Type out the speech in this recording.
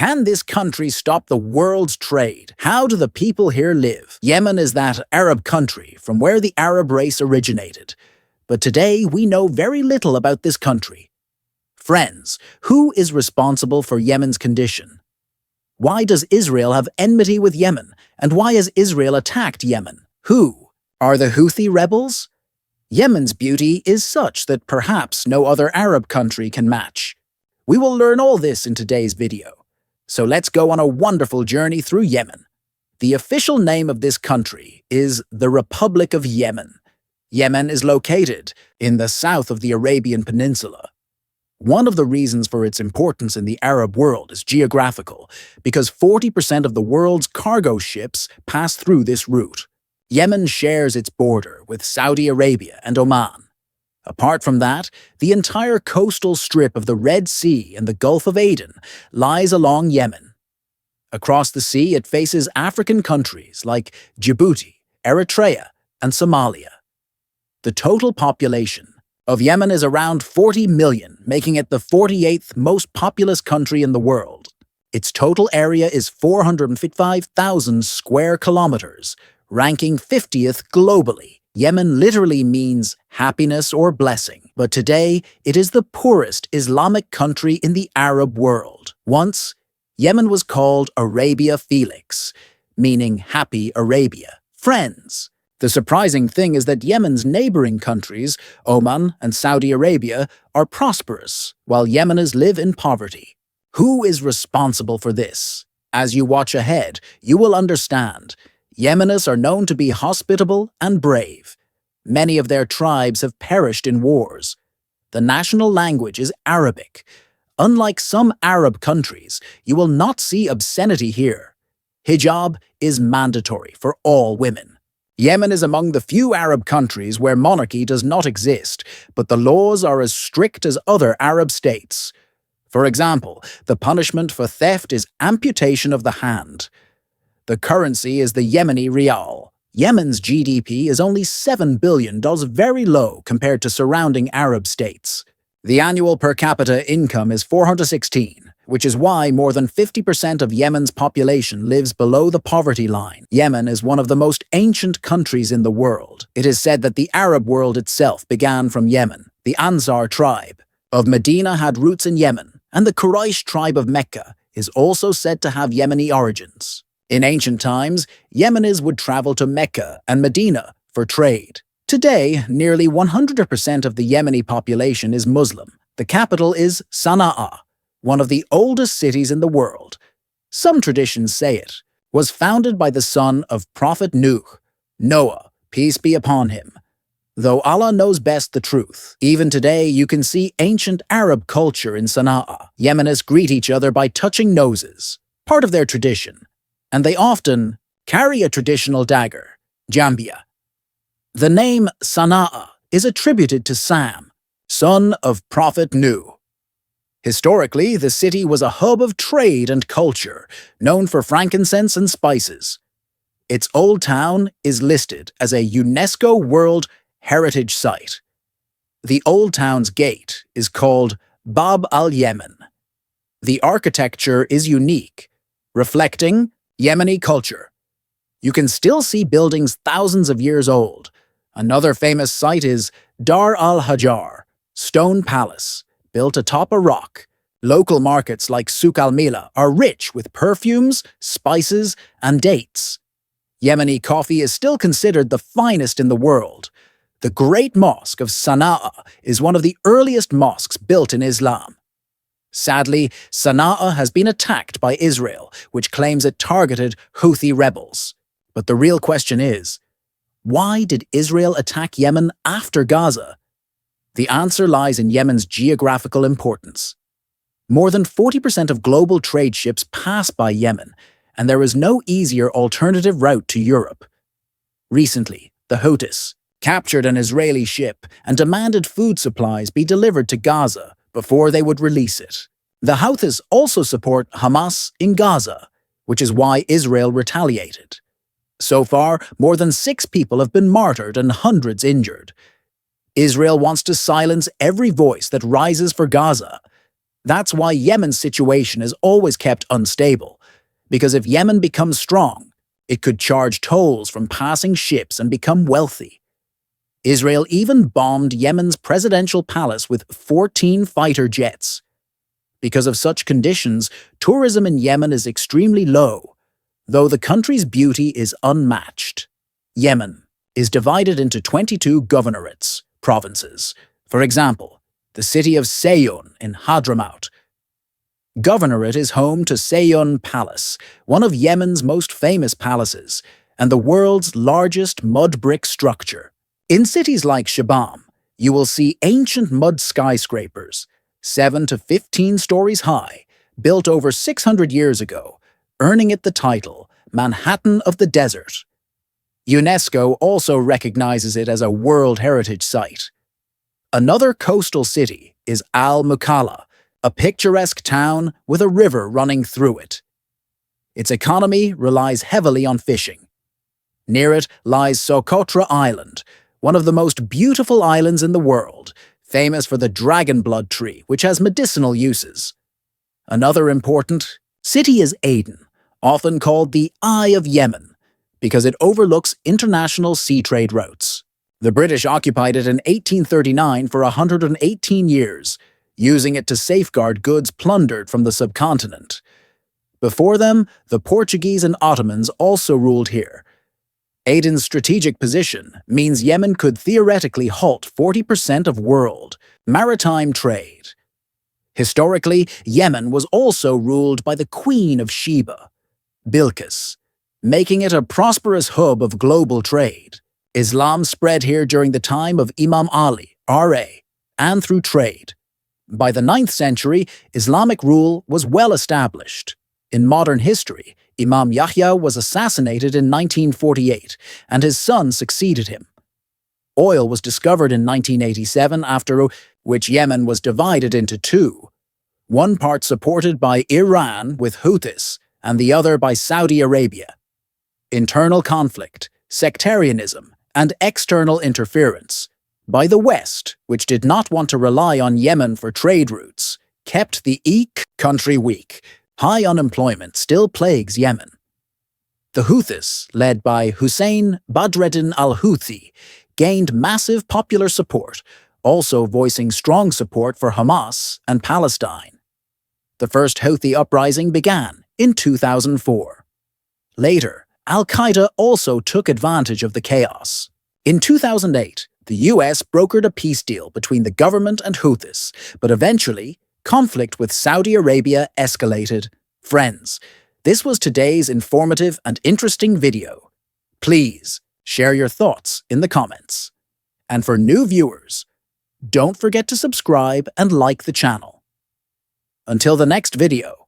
Can this country stop the world's trade? How do the people here live? Yemen is that Arab country from where the Arab race originated. But today we know very little about this country. Friends, who is responsible for Yemen's condition? Why does Israel have enmity with Yemen? And why has Israel attacked Yemen? Who? Are the Houthi rebels? Yemen's beauty is such that perhaps no other Arab country can match. We will learn all this in today's video. So let's go on a wonderful journey through Yemen. The official name of this country is the Republic of Yemen. Yemen is located in the south of the Arabian Peninsula. One of the reasons for its importance in the Arab world is geographical, because 40% of the world's cargo ships pass through this route. Yemen shares its border with Saudi Arabia and Oman. Apart from that, the entire coastal strip of the Red Sea and the Gulf of Aden lies along Yemen. Across the sea, it faces African countries like Djibouti, Eritrea, and Somalia. The total population of Yemen is around 40 million, making it the 48th most populous country in the world. Its total area is 455,000 square kilometers, ranking 50th globally. Yemen literally means happiness or blessing, but today it is the poorest Islamic country in the Arab world. Once, Yemen was called Arabia Felix, meaning Happy Arabia. Friends, the surprising thing is that Yemen's neighboring countries, Oman and Saudi Arabia, are prosperous, while Yemenis live in poverty. Who is responsible for this? As you watch ahead, you will understand. Yemenis are known to be hospitable and brave. Many of their tribes have perished in wars. The national language is Arabic. Unlike some Arab countries, you will not see obscenity here. Hijab is mandatory for all women. Yemen is among the few Arab countries where monarchy does not exist, but the laws are as strict as other Arab states. For example, the punishment for theft is amputation of the hand. The currency is the Yemeni rial. Yemen's GDP is only $7 billion, very low compared to surrounding Arab states. The annual per capita income is 416, which is why more than 50% of Yemen's population lives below the poverty line. Yemen is one of the most ancient countries in the world. It is said that the Arab world itself began from Yemen. The Ansar tribe of Medina had roots in Yemen, and the Quraysh tribe of Mecca is also said to have Yemeni origins. In ancient times, Yemenis would travel to Mecca and Medina for trade. Today, nearly 100% of the Yemeni population is Muslim. The capital is Sanaa, one of the oldest cities in the world. Some traditions say it was founded by the son of Prophet Nuh, Noah, peace be upon him. Though Allah knows best the truth, even today you can see ancient Arab culture in Sanaa. Yemenis greet each other by touching noses, part of their tradition. And they often carry a traditional dagger, jambia. The name Sanaa is attributed to Sam, son of Prophet Nuh. Historically, the city was a hub of trade and culture, known for frankincense and spices. Its old town is listed as a UNESCO World Heritage Site. The old town's gate is called Bab al-Yemen. The architecture is unique, reflecting Yemeni culture. You can still see buildings thousands of years old. Another famous site is Dar al-Hajar, stone palace, built atop a rock. Local markets like Souk al-Mila are rich with perfumes, spices, and dates. Yemeni coffee is still considered the finest in the world. The Great Mosque of Sanaa is one of the earliest mosques built in Islam. Sadly, Sanaa has been attacked by Israel, which claims it targeted Houthi rebels. But the real question is, why did Israel attack Yemen after Gaza? The answer lies in Yemen's geographical importance. More than 40% of global trade ships pass by Yemen, and there is no easier alternative route to Europe. Recently, the Houthis captured an Israeli ship and demanded food supplies be delivered to Gaza before they would release it. The Houthis also support Hamas in Gaza, which is why Israel retaliated. So far, more than 6 people have been martyred and hundreds injured. Israel wants to silence every voice that rises for Gaza. That's why Yemen's situation is always kept unstable, because if Yemen becomes strong, it could charge tolls from passing ships and become wealthy. Israel even bombed Yemen's presidential palace with 14 fighter jets. Because of such conditions, tourism in Yemen is extremely low, though the country's beauty is unmatched. Yemen is divided into 22 governorates, provinces. For example, the city of Sayun in Hadramaut. Governorate is home to Sayun Palace, one of Yemen's most famous palaces, and the world's largest mud brick structure. In cities like Shibam, you will see ancient mud skyscrapers, 7 to 15 stories high, built over 600 years ago, earning it the title Manhattan of the Desert. UNESCO also recognizes it as a World Heritage Site. Another coastal city is Al-Mukalla, a picturesque town with a river running through it. Its economy relies heavily on fishing. Near it lies Socotra Island, one of the most beautiful islands in the world, famous for the dragon blood tree, which has medicinal uses. Another important city is Aden, often called the Eye of Yemen, because it overlooks international sea trade routes. The British occupied it in 1839 for 118 years, using it to safeguard goods plundered from the subcontinent. Before them, the Portuguese and Ottomans also ruled here. Aden's strategic position means Yemen could theoretically halt 40% of world maritime trade. Historically, Yemen was also ruled by the Queen of Sheba, Bilqis, making it a prosperous hub of global trade. Islam spread here during the time of Imam Ali, R.A., and through trade. By the 9th century, Islamic rule was well established. In modern history, Imam Yahya was assassinated in 1948, and his son succeeded him. Oil was discovered in 1987, after which Yemen was divided into two, one part supported by Iran with Houthis, and the other by Saudi Arabia. Internal conflict, sectarianism, and external interference by the West, which did not want to rely on Yemen for trade routes, kept the country weak. High unemployment still plagues Yemen. The Houthis, led by Hussein Badreddin al-Houthi, gained massive popular support, also voicing strong support for Hamas and Palestine. The first Houthi uprising began in 2004. Later, Al-Qaeda also took advantage of the chaos. In 2008, the US brokered a peace deal between the government and Houthis, but eventually, conflict with Saudi Arabia escalated. Friends, this was today's informative and interesting video. Please share your thoughts in the comments. And for new viewers, don't forget to subscribe and like the channel. Until the next video.